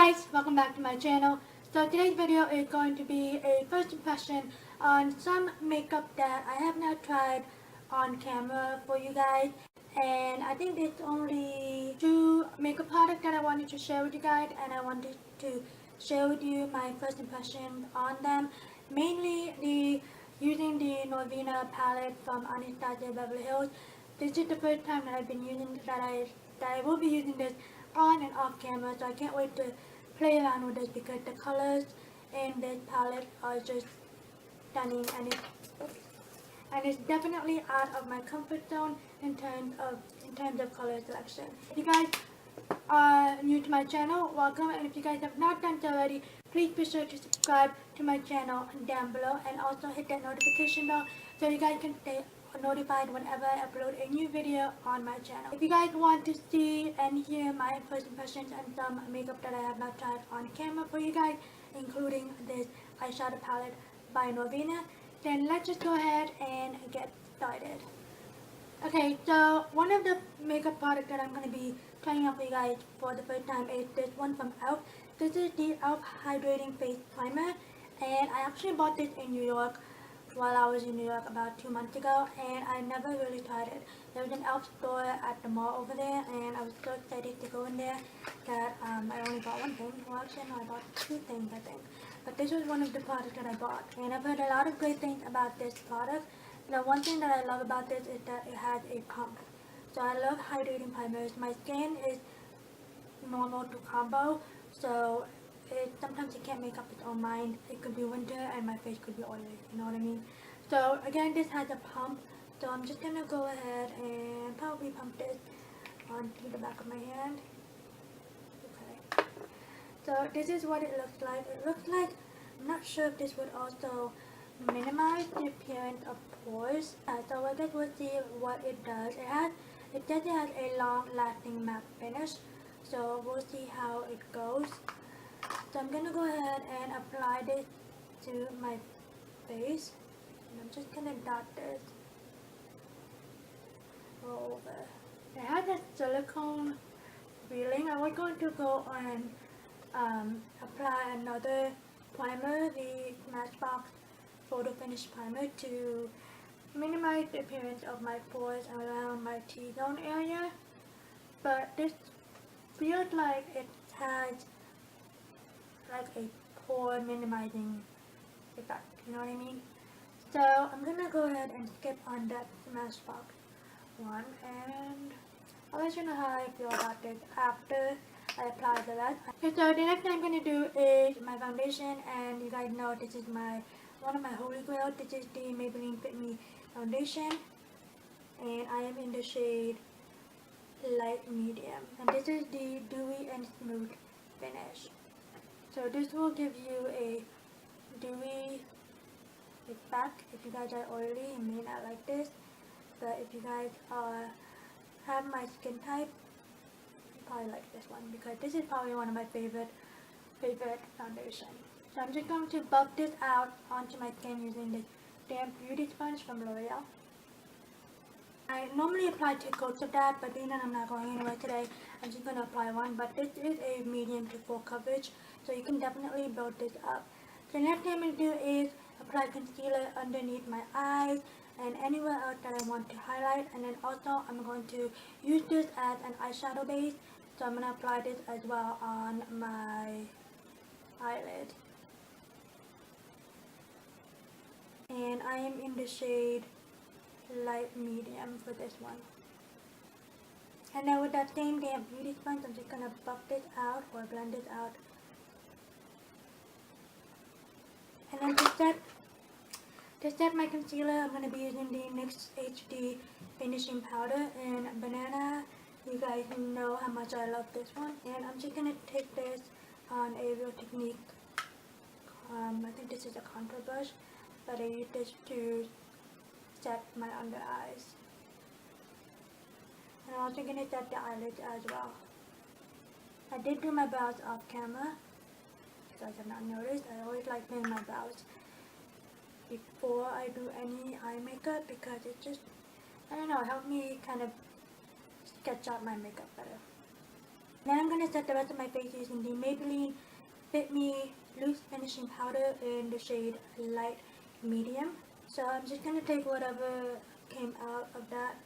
guys, welcome back to my channel. So today's video is going to be a first impression on some makeup that I have not tried on camera for you guys. And I think it's only two makeup products that I wanted to share with you guys, and I wanted to share with you my first impression on them. Mainly using the Norvina palette from Anastasia Beverly Hills. This is the first time that I've been using that I will be using this on and off camera, so I can't wait to play around with this because the colors in this palette are just stunning, and it's definitely out of my comfort zone in terms of color selection. If you guys are new to my channel, welcome, and if you guys have not done so already, please be sure to subscribe to my channel down below and also hit that notification bell so you guys can stay notified whenever I upload a new video on my channel. If you guys want to see and hear my first impressions and some makeup that I have not tried on camera for you guys, including this eyeshadow palette by Norvina, then let's just go ahead and get started. Okay, so one of the makeup products that I'm going to be trying out for you guys for the first time is this one from e.l.f. This is the e.l.f. Hydrating Face Primer, and I actually bought this in New York while I was in New York about 2 months ago, and I never really tried it. There was an e.l.f. store at the mall over there, and I was so excited to go in there that I only bought one thing. Well, actually, no, I bought two things, I think. But this was one of the products that I bought, and I've heard a lot of great things about this product. The one thing that I love about this is that it has a pump. So I love hydrating primers. My skin is normal to combo, so sometimes it can't make up its own mind. It could be winter and my face could be oily, you know what I mean? So again, this has a pump, so I'm just gonna go ahead and probably pump this onto the back of my hand. Okay. So this is what it looks like. It looks like, I'm not sure if this would also minimize the appearance of pores. So I guess we'll see what it does. It says it has a long-lasting matte finish, so we'll see how it goes. So I'm gonna go ahead and apply this to my face, and I'm just gonna dot this all over. It has a silicone feeling. I was going to go and apply another primer, the Smashbox Photo Finish Primer, to minimize the appearance of my pores around my T-zone area, but this feels like it has like a pore minimizing effect, you know what I mean? So I'm gonna go ahead and skip on that Smashbox one, and I'll let you know how I feel about this after I apply the rest. Okay, so the next thing I'm gonna do is my foundation, and you guys know this is one of my holy grail. This is the Maybelline FitMe foundation, and I am in the shade light medium, and this is the dewy and smooth finish. So this will give you a dewy effect. If you guys are oily, you may not like this, but if you guys have my skin type, you probably like this one, because this is probably one of my favorite foundation. So I'm just going to buff this out onto my skin using this damp beauty sponge from L'Oreal. I normally apply 2 coats of that, but being that I'm not going anywhere today, I'm just going to apply one. But this is a medium to full coverage, so you can definitely build this up. So the next thing I'm going to do is apply concealer underneath my eyes and anywhere else that I want to highlight. And then also I'm going to use this as an eyeshadow base, so I'm going to apply this as well on my eyelid. And I am in the shade light medium for this one. And then with that same damp beauty sponge, I'm just gonna buff this out or blend this out. And then to set my concealer, I'm gonna be using the NYX HD finishing powder in Banana. You guys know how much I love this one. And I'm just gonna take this on a Real Technique. I think this is a contour brush, but I use this to set my under eyes. And I'm also going to set the eyelids as well. I did do my brows off camera. If you guys have not noticed, I always like doing my brows before I do any eye makeup, because it just, I don't know, helped me kind of sketch out my makeup better. Then I'm going to set the rest of my face using the Maybelline FitMe loose finishing powder in the shade light medium. So I'm just gonna take whatever came out of that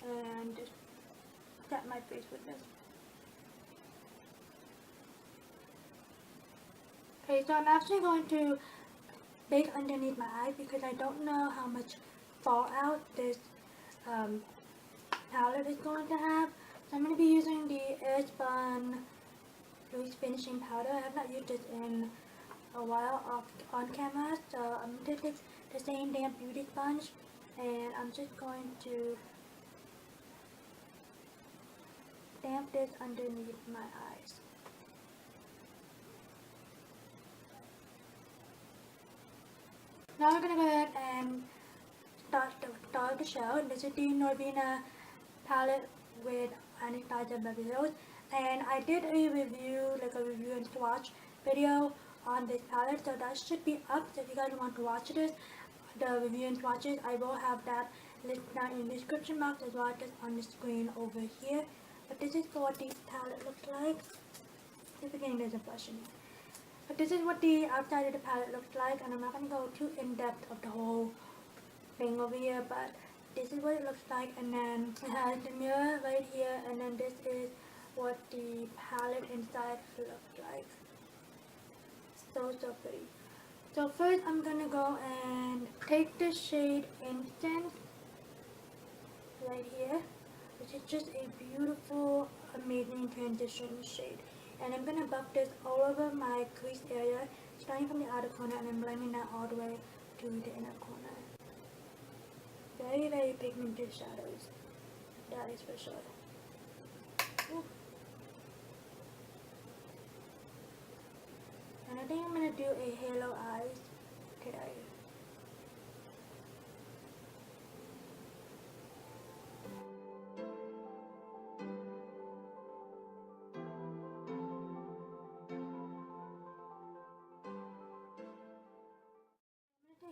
and just tap my face with this. Okay, so I'm actually going to bake underneath my eye because I don't know how much fallout this palette is going to have. So I'm going to be using the Airspun loose finishing powder. I have not used this in a while on camera, so I'm going to take the same damn beauty sponge and I'm just going to stamp this underneath my eyes. Now we're going to go ahead and start the show. This is the Norvina palette with Anastasia Beverly Hills, and I did a review, like a review and swatch video on this palette, so that should be up. So if you guys want to watch this, the review and swatches, I will have that linked down in the description box as well as on the screen over here. But this is what the palette looks like. At the beginning there's a blush in here. But this is what the outside of the palette looks like, and I'm not going to go too in depth of the whole thing over here, but this is what it looks like. And then it has the mirror right here, and then this is what the palette inside looks like. So pretty. So first I'm going to go and take the shade Instant right here, which is just a beautiful, amazing transition shade. And I'm going to buff this all over my crease area, starting from the outer corner and then blending that all the way to the inner corner. Very, very pigmented shadows, that is for sure. Ooh. And I think I'm going to do a halo eyes today.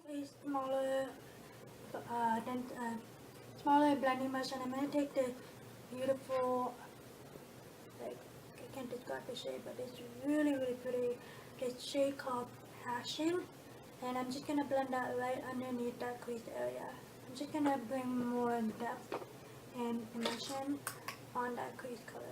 A smaller blending brush, and I'm going to take the beautiful, like, I can't describe the shade, but it's really pretty, this shade called Passion, and I'm just going to blend that right underneath that crease area. I'm just going to bring more depth and dimension on that crease color.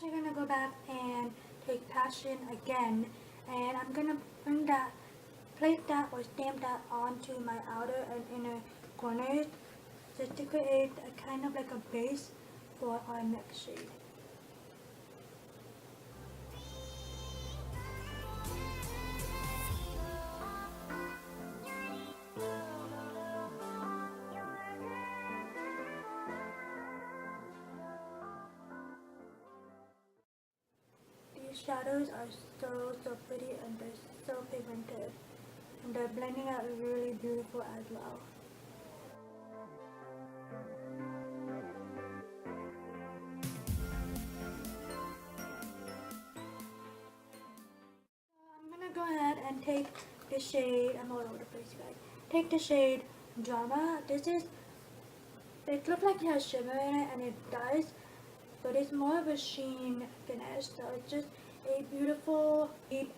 I'm going to go back and take Passion again, and I'm going to bring that, place that or stamp that onto my outer and inner corners just to create a kind of like a base for our next shade. Shadows are so pretty, and they're so pigmented, and they're blending out really beautiful as well. So I'm gonna go ahead and take the shade, I'm all over the place guys, take the shade Drama. It looks like it has shimmer in it, and it does, but it's more of a sheen finish, so it's just a beautiful deep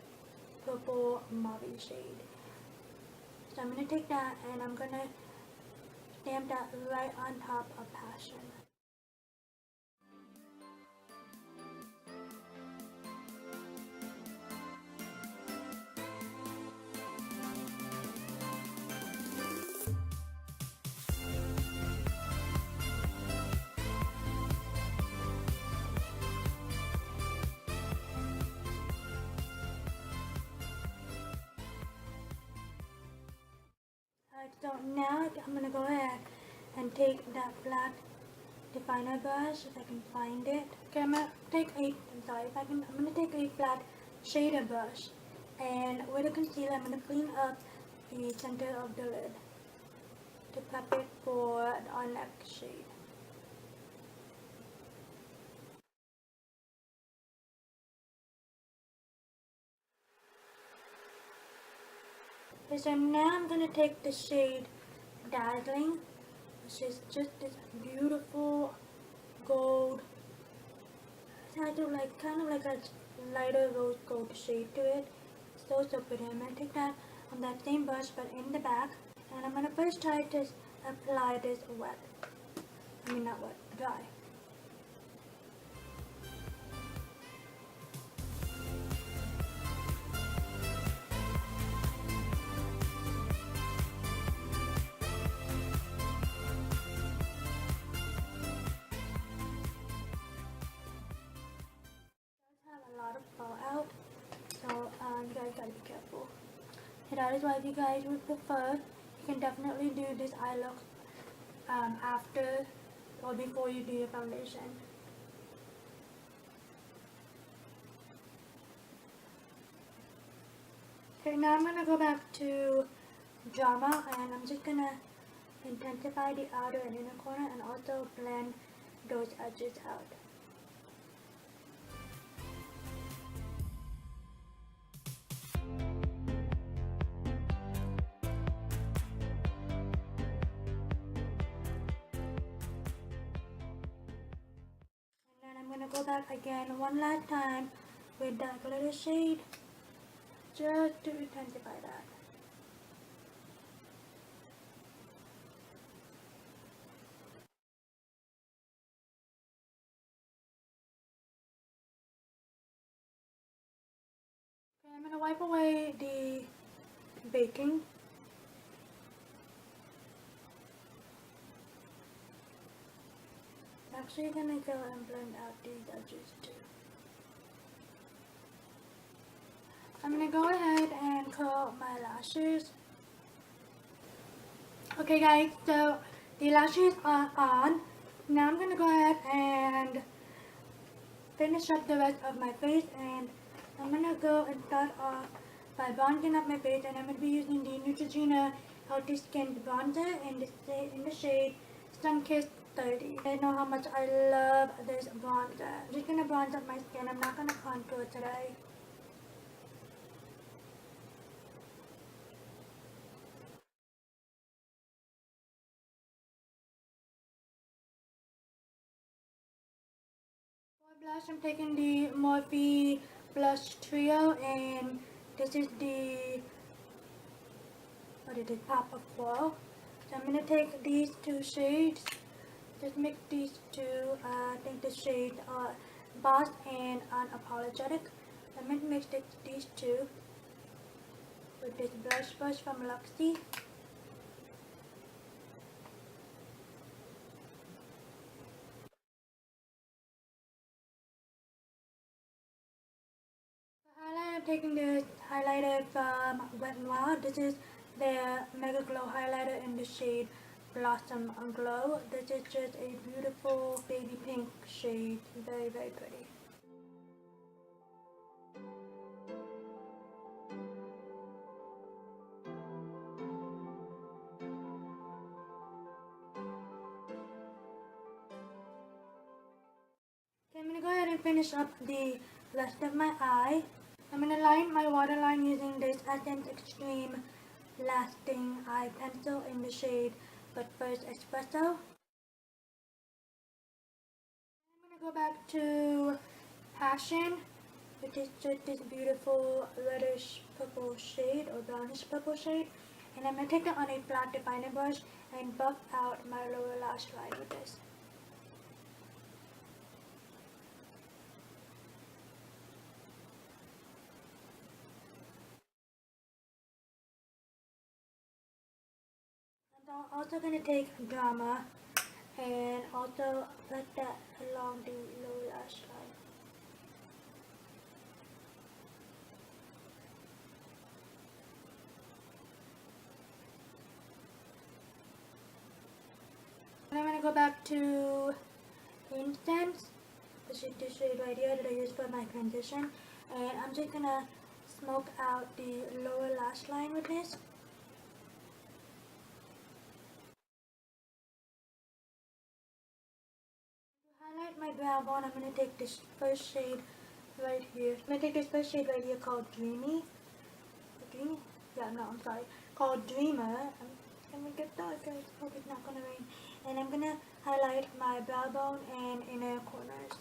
purple mauve shade. So I'm going to take that and I'm going to stamp that right on top of Passion. So now I'm going to go ahead and take that black definer brush, if I can find it. Okay, I'm going to take a flat shader brush, and with a concealer I'm going to clean up the center of the lid to prep it for our next shade. Okay, so now I'm gonna take the shade Dazzling, which is just this beautiful gold. It has kind of like a lighter rose gold shade to it. So pretty. I'm gonna take that on that same brush but in the back, and I'm gonna first try to apply this wet. I mean not wet, dry. Have a lot of fallout, so you guys gotta be careful. So that is why if you guys would prefer, you can definitely do this eye look after or before you do your foundation. Okay, now I'm gonna go back to Drama, and I'm just gonna intensify the outer and inner corner and also blend those edges out. I'm going to go back again one last time with that glitter shade just to intensify that. Okay, I'm going to wipe away the baking. I'm actually going to go and blend out these edges too. I'm going to go ahead and curl my lashes. Okay guys, so the lashes are on. Now I'm going to go ahead and finish up the rest of my face, and I'm going to go and start off by bronzing up my face, and I'm going to be using the Neutrogena Healthy Skin Bronzer in the shade Sunkissed 30. I know how much I love this bronzer. I'm just going to bronze up my skin. I'm not going to contour today. For blush, I'm taking the Morphe Blush Trio, and this is the, what is it, Pop of Coral. So I'm going to take these two shades, just mix these two. I think the shades are Boss and Unapologetic. I'm going to mix these two with this blush brush from Luxie. For highlight, I'm taking the highlighter from Wet n Wild. This is their Mega Glow highlighter in the shade Blossom Glow. This is just a beautiful baby pink shade, very pretty. Okay, I'm going to go ahead and finish up the rest of my eye. I'm going to line my waterline using this Essence Extreme Lasting Eye Pencil in the shade But First Espresso. I'm going to go back to Passion, which is just this beautiful reddish purple shade or brownish purple shade. And I'm going to take it on a flat definer brush and buff out my lower lash line with this. I'm also going to take Drama and also put that along the lower lash line. And I'm going to go back to Incense, this is the shade right here that I used for my transition, and I'm just going to smoke out the lower lash line with this. To highlight my brow bone, I'm going to take this first shade right here. I'm going to take this first shade right here called Dreamy. Dreamy? Yeah, no, I'm sorry. called Dreamer. I'm gonna get that, guys. Hope it's not gonna rain. And I'm gonna highlight my brow bone and inner corners.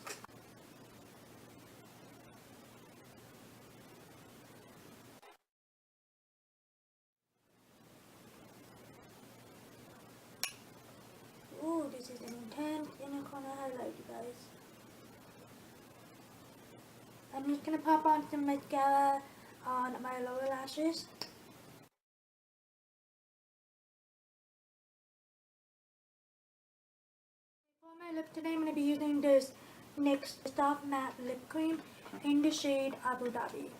Ooh, this is an intense inner corner highlight, you guys. I'm just gonna pop on some mascara on my lower lashes. For my lips today, I'm gonna be using this NYX Soft Matte Lip Cream in the shade Abu Dhabi.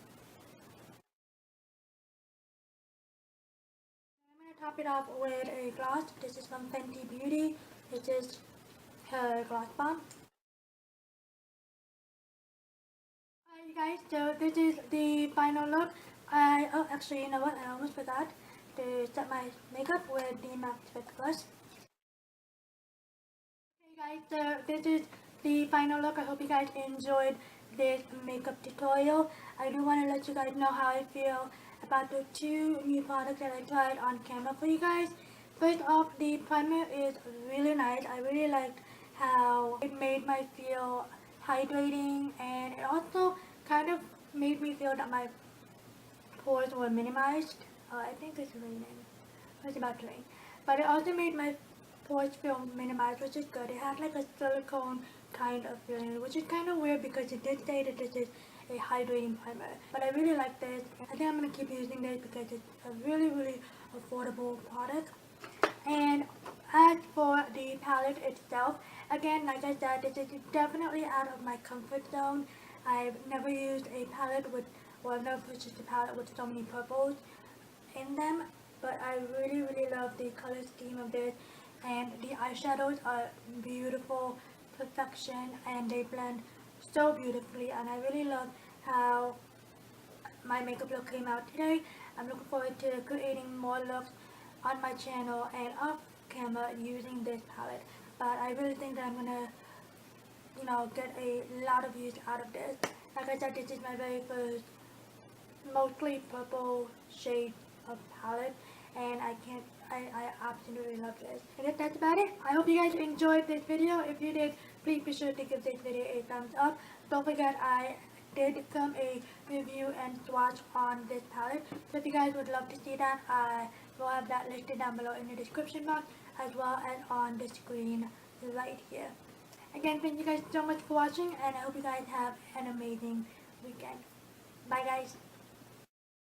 I'm gonna top it off with a gloss. This is from Fenty Beauty. This is her gloss bomb. Alright, you guys, so this is the final look. Oh, actually, you know what? I almost forgot to set my makeup with the MAC Fit Plus. Okay, guys, so this is the final look. I hope you guys enjoyed this makeup tutorial. I do want to let you guys know how I feel about the two new products that I tried on camera for you guys. First off, the primer is really nice. I really liked how it made my feel hydrating, and it also kind of made me feel that my pores were minimized. I think it's raining. It's about to rain. But it also made my pores feel minimized, which is good. It had like a silicone kind of feeling, which is kind of weird because it did say that this is a hydrating primer. But I really like this. I think I'm going to keep using this because it's a really, really affordable product. And as for the palette itself, again, like I said, this is definitely out of my comfort zone. I've never used a palette with, well, I've never purchased a palette with so many purples in them, but I really, really love the color scheme of this, and the eyeshadows are beautiful, perfection, and they blend so beautifully, and I really love how my makeup look came out today. I'm looking forward to creating more looks on my channel and off camera using this palette, but I really think that I'm gonna, get a lot of use out of this. Like I said, this is my very first mostly purple shade of palette, and I absolutely love this. I guess that's about it. I hope you guys enjoyed this video. If you did, please be sure to give this video a thumbs up. Don't forget, I did film a review and swatch on this palette, so if you guys would love to see that, I will have that listed down below in the description box, as well as on the screen right here. Again, thank you guys so much for watching, and I hope you guys have an amazing weekend. Bye guys.